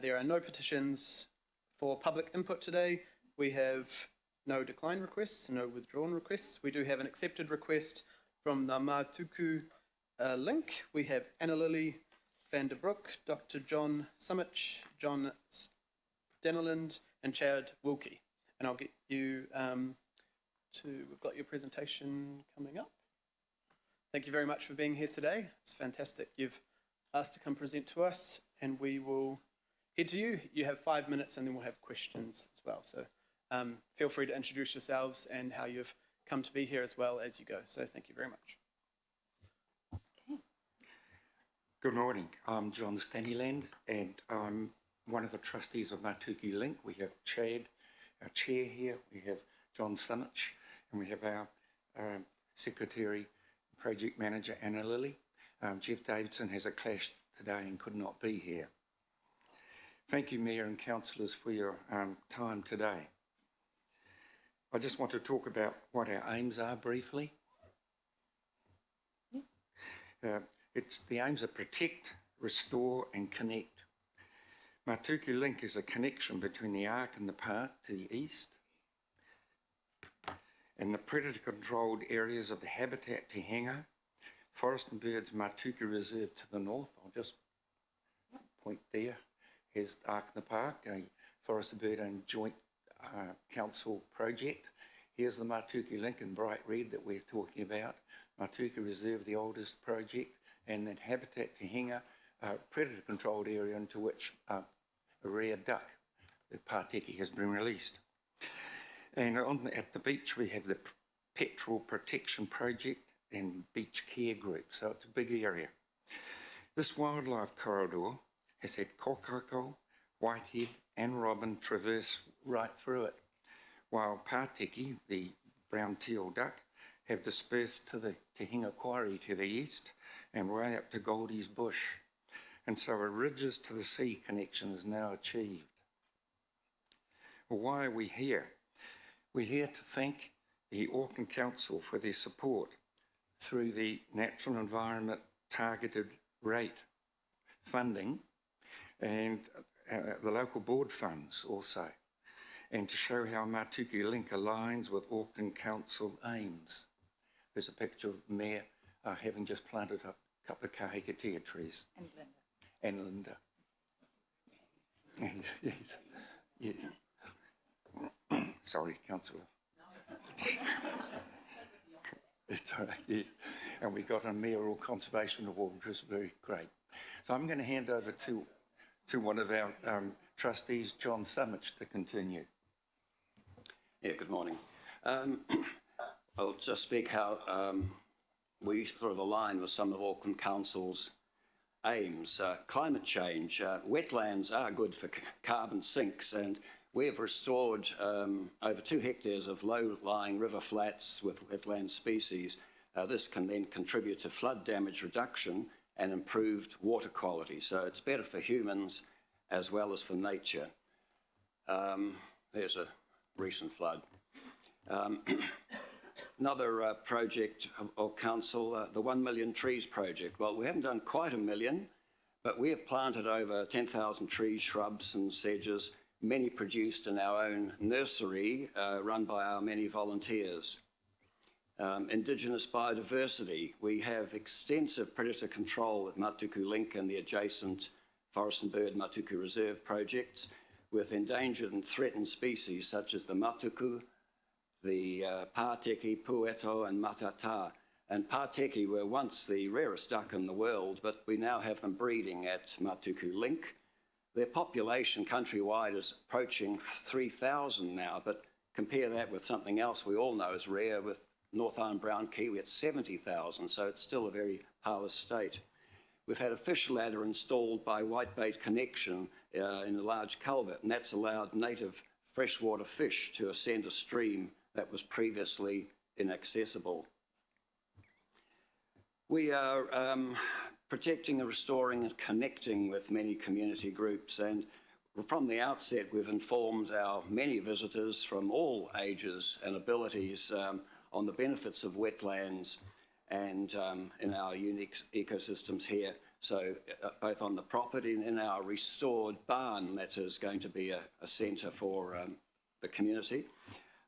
There are no petitions for public input today. We have no decline requests, no withdrawn requests. We do have an accepted request from the Matuku link. We have Anna Lily van der Broek, Dr. John Summich, John Denneland, and Chad Wilkie. And I'll get you we've got your presentation coming up. Thank you very much for being here today. It's fantastic. You've asked to come present to us, and we will head to you. You have 5 minutes, and then we'll have questions as well. So feel free to introduce yourselves and how you've come to be here as well as you go. So thank you very much. Okay. Good morning. I'm John Stanleyland, and I'm one of the trustees of Matuku Link. We have Chad, our chair here. We have John Summich, and we have our secretary, project manager, Anna Lily. Jeff Davidson has a clash today and could not be here. Thank you, Mayor and councillors, for your time today. I just want to talk about what our aims are briefly. The aims are protect, restore and connect. Matuku Link is a connection between the Ark and the Park to the east and the predator-controlled areas of the habitat Te Henga, Forest and Birds Matuku Reserve to the north. I'll just point there. Here's Ark and the Park, a Forest and Bird and joint council project. Here's the Matuku Link in bright red that we're talking about. Matuku Reserve, the oldest project, and then Habitat Te Henga, predator-controlled area into which a rare duck, the Pāteki, has been released. And at the beach we have the Petrel Protection Project and Beach Care Group, so it's a big area. This wildlife corridor has had kokako, whitehead and robin traverse right through it, while Pāteki, the brown teal duck, have dispersed to the Te Henga Quarry to the east and way up to Goldie's Bush. And so a ridges to the sea connection is now achieved. Well, why are we here? We're here to thank the Auckland Council for their support through the Natural Environment Targeted Rate funding and the local board funds also, and to show how Matuku Link aligns with Auckland Council aims. There's a picture of the Mayor having just planted a couple of kahikatea trees. And Linda. Yes, yes. Sorry, Councillor. It's all right, yes. And we got a mayoral conservation award, which was very great. So I'm going to hand over to one of our trustees, John Summich, to continue. Yeah, good morning. I'll just speak how we sort of align with some of Auckland Council's aims. Climate change, wetlands are good for carbon sinks, and we've restored over 2 hectares of low-lying river flats with wetland species. This can then contribute to flood damage reduction and improved water quality. So it's better for humans as well as for nature. There's a recent flood. Another project of council, the 1 Million Trees project. Well, we haven't done quite 1 million, but we have planted over 10,000 trees, shrubs and sedges, many produced in our own nursery, run by our many volunteers. Indigenous biodiversity. We have extensive predator control at Matuku Link and the adjacent Forest and Bird Matuku Reserve projects, with endangered and threatened species such as the matuku, the Pāteki, pueto and matata. And Pāteki were once the rarest duck in the world, but we now have them breeding at Matuku Link. Their population countrywide is approaching 3,000 now, but compare that with something else we all know is rare, with North Island brown kiwi at 70,000, so it's still a very parlous state. We've had a fish ladder installed by Whitebait Connection in a large culvert, and that's allowed native freshwater fish to ascend a stream that was previously inaccessible. We are protecting and restoring and connecting with many community groups, and from the outset we've informed our many visitors from all ages and abilities on the benefits of wetlands and in our unique ecosystems here. So both on the property and in our restored barn, that is going to be a centre for the community.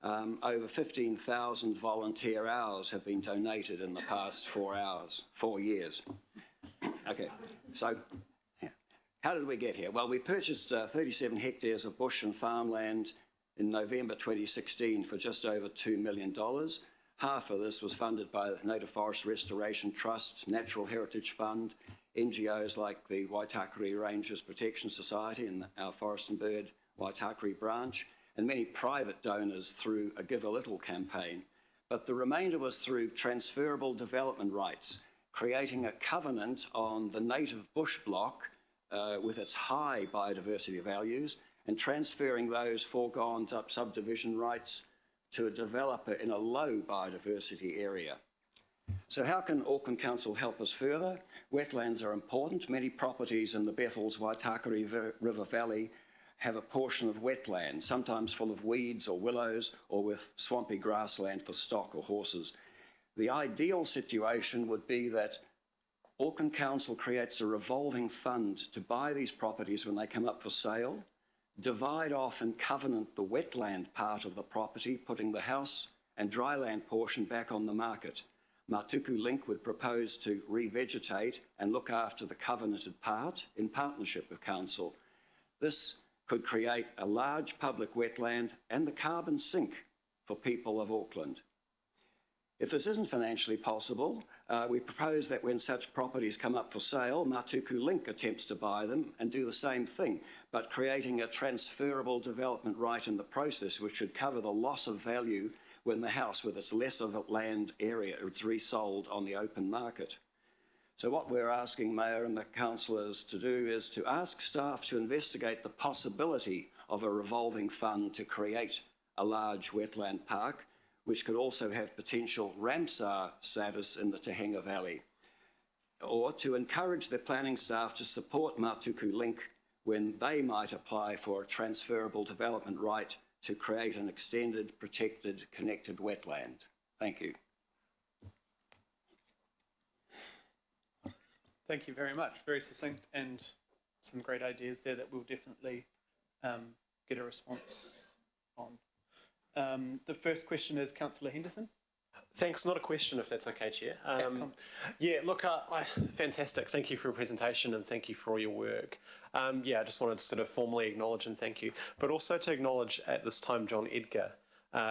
Over 15,000 volunteer hours have been donated in the past 4 years. Okay, so how did we get here? Well, we purchased 37 hectares of bush and farmland in November 2016 for just over $2 million. Half of this was funded by the Native Forest Restoration Trust, Natural Heritage Fund, NGOs like the Waitakere Rangers Protection Society and our Forest and Bird Waitakere branch, and many private donors through a Give a Little campaign. But the remainder was through transferable development rights, creating a covenant on the native bush block with its high biodiversity values and transferring those foregone subdivision rights to a developer in a low biodiversity area. So how can Auckland Council help us further? Wetlands are important. Many properties in the Bethel's Waitakere River Valley have a portion of wetland, sometimes full of weeds or willows or with swampy grassland for stock or horses. The ideal situation would be that Auckland Council creates a revolving fund to buy these properties when they come up for sale, divide off and covenant the wetland part of the property, putting the house and dryland portion back on the market. Matuku Link would propose to revegetate and look after the covenanted part in partnership with Council. This could create a large public wetland and the carbon sink for people of Auckland. If this isn't financially possible, we propose that when such properties come up for sale, Matuku Link attempts to buy them and do the same thing, but creating a transferable development right in the process which should cover the loss of value when the house with its less of a land area is resold on the open market. So what we're asking Mayor and the councillors to do is to ask staff to investigate the possibility of a revolving fund to create a large wetland park, which could also have potential Ramsar status in the Te Valley, or to encourage the planning staff to support Matuku Link when they might apply for a transferable development right to create an extended, protected, connected wetland. Thank you. Thank you very much. Very succinct and some great ideas there that we'll definitely get a response on. The first question is Councillor Henderson. Thanks. Not a question, if that's okay, Chair. Yeah, look, fantastic. Thank you for your presentation and thank you for all your work. Yeah, I just wanted to sort of formally acknowledge and thank you, but also to acknowledge at this time John Edgar,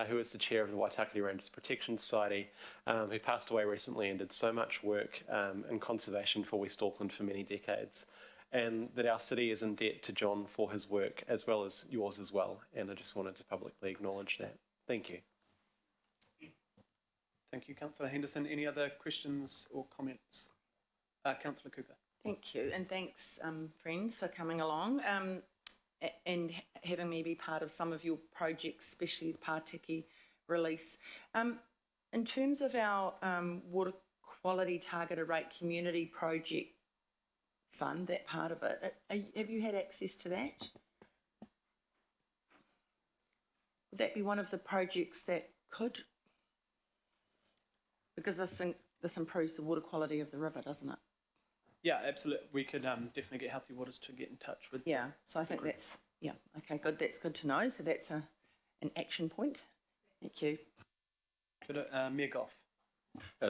who is the chair of the Waitakere Rangers Protection Society, who passed away recently and did so much work in conservation for West Auckland for many decades. And that our city is in debt to John for his work as well as yours as well. And I just wanted to publicly acknowledge that. Thank you. Thank you, Councillor Henderson. Any other questions or comments? Councillor Cooper. Thank you, and thanks, friends, for coming along and having me be part of some of your projects, especially the Pārtiki release. In terms of our water quality targeted rate community project fund, that part of it, have you had access to that? Would that be one of the projects that could? Because this improves the water quality of the river, doesn't it? Yeah, absolutely. We could definitely get Healthy Waters to get in touch with. Yeah, so I think that's, yeah, okay, good. That's good to know. So that's an action point. Thank you. Good. Mayor Goff.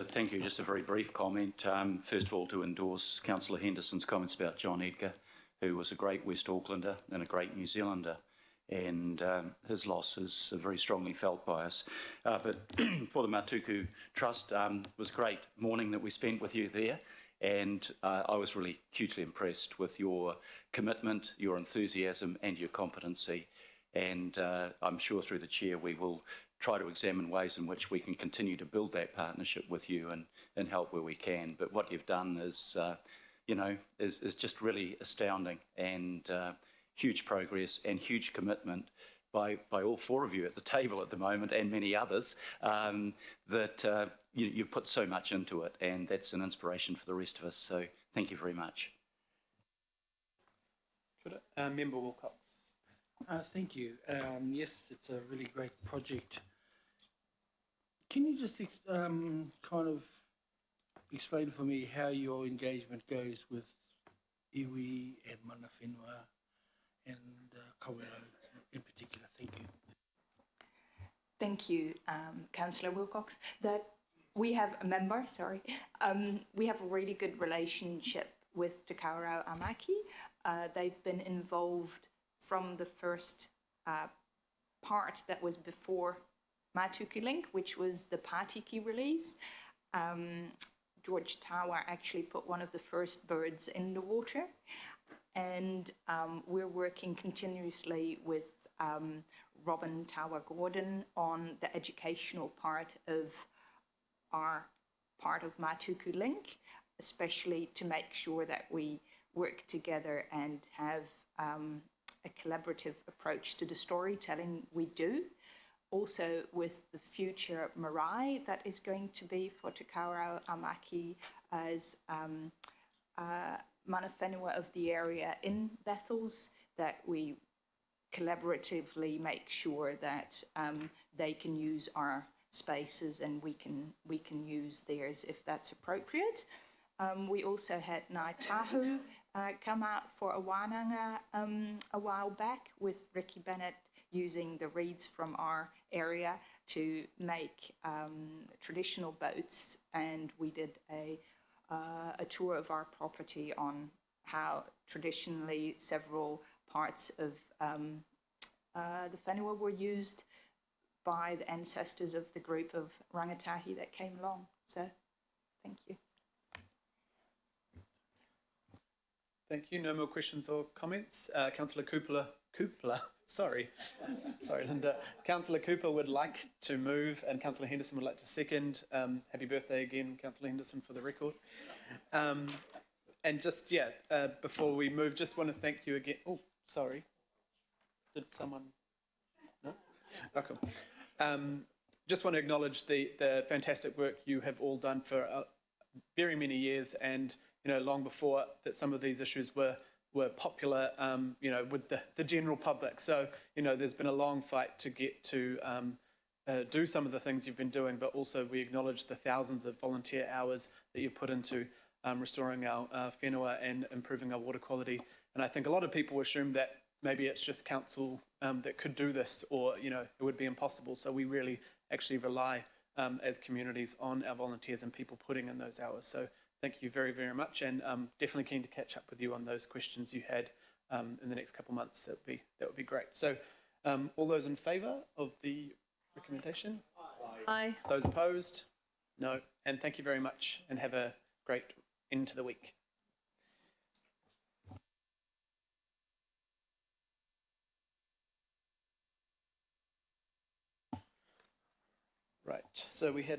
Thank you. Just a very brief comment. First of all, to endorse Councillor Henderson's comments about John Edgar, who was a great West Aucklander and a great New Zealander. And his loss is very strongly felt by us. But for the Matuku Trust, was a great morning that we spent with you there. And I was really hugely impressed with your commitment, your enthusiasm and your competency. And I'm sure through the chair we will try to examine ways in which we can continue to build that partnership with you and help where we can. But what you've done is, is just really astounding and huge progress and huge commitment by all four of you at the table at the moment and many others that you've put so much into it, and that's an inspiration for the rest of us. So thank you very much. Good. Member Wilcox. Thank you. Yes, it's a really great project. Can you just kind of explain for me how your engagement goes with iwi and mana whenua and Kawerau in particular. Thank you. Thank you, Councillor Wilcox. That we have a member, sorry. We have a really good relationship with Te Kawerau Amaki. They've been involved from the first part that was before Matuku Link, which was the Patiki release. George Tawa actually put one of the first birds in the water, and we're working continuously with Robin Tawa Gordon on the educational part of our part of Matuku Link, especially to make sure that we work together and have a collaborative approach to the storytelling we do. Also with the future marae that is going to be for Te Kawerau Amaki as mana whenua of the area in Bethels, that we collaboratively make sure that they can use our spaces and we can use theirs if that's appropriate. We also had Ngāi Tahu come out for a wānanga a while back with Ricky Bennett using the reeds from our area to make traditional boats, and we did a tour of our property on how traditionally several parts of the whenua were used by the ancestors of the group of rangatahi that came along. So, thank you. Thank you. No more questions or comments. Councillor Cooper, sorry, Linda. Councillor Cooper would like to move, and Councillor Henderson would like to second. Happy birthday again, Councillor Henderson, for the record. And just, before we move, just want to thank you again. Oh, sorry. Did someone? No? Oh, cool. Just want to acknowledge the fantastic work you have all done for very many years, and long before that some of these issues were popular, with the general public. So, there's been a long fight to get to do some of the things you've been doing, but also we acknowledge the thousands of volunteer hours that you've put into restoring our whenua and improving our water quality. And I think a lot of people assume that maybe it's just council that could do this, or, it would be impossible. So we really actually rely as communities on our volunteers and people putting in those hours. So thank you very, very much, and definitely keen to catch up with you on those questions you had in the next couple of months. That would be great. So all those in favour of the recommendation? Aye. Those opposed? No. And thank you very much, and have a great end to the week. Right, so we had